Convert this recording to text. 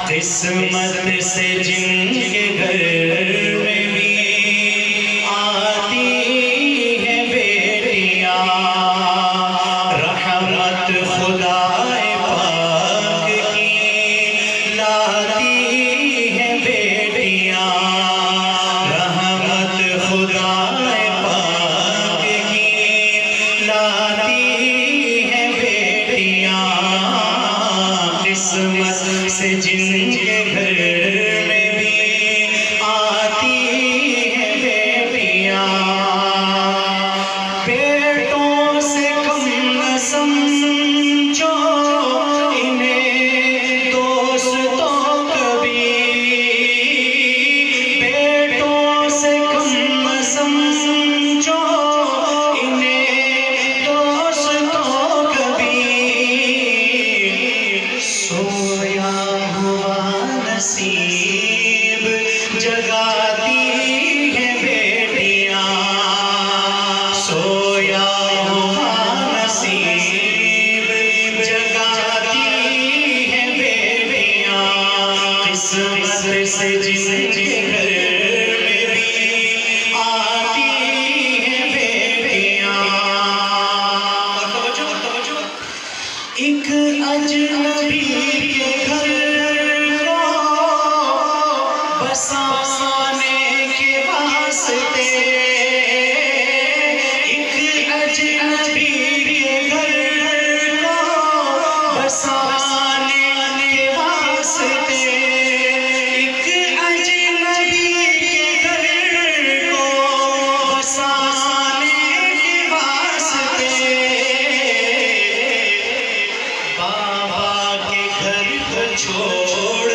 किस्मत से जिनके घर में भी आती है बेटियां, रहमत खुदाए पाक की लाती है बेटियां, रहमत खुदाए पाक की लाती है बेटियां। किस्मत से जिनके घर में भी आती है बेटियां, बेटों से कम न समझो इन्हें दोस्तों कभी, बेटों से कम न समझो इन्हें दोस्तों कभी। सोया हुआ नसीब जगाती है बेटियां, सोया हुआ नसीब जगाती है बेटियां। किस्मत से जिनके घर में भी आती है बेटियां। एक अजनबी के घर को बसाने के वास्ते, एक अजनबी के घर को बसाने के वास्ते, एक अजनबी के घर को बसाने के वास्ते, बाबा के घर को छोड़